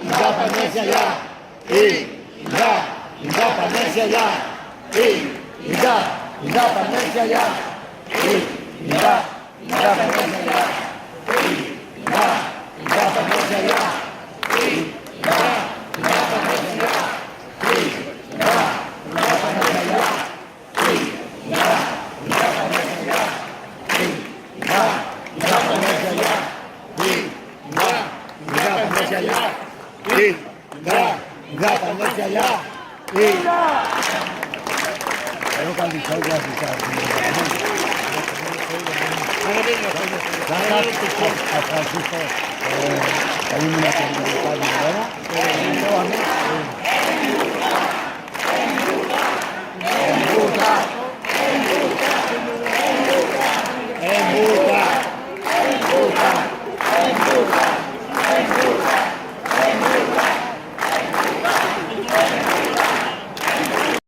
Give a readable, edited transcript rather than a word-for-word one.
Independencia ya. Independencia ya. Independencia ya. Independencia ya. Independencia ya. Independencia ya. Creo que han dicho algo así, a Francisco, hay una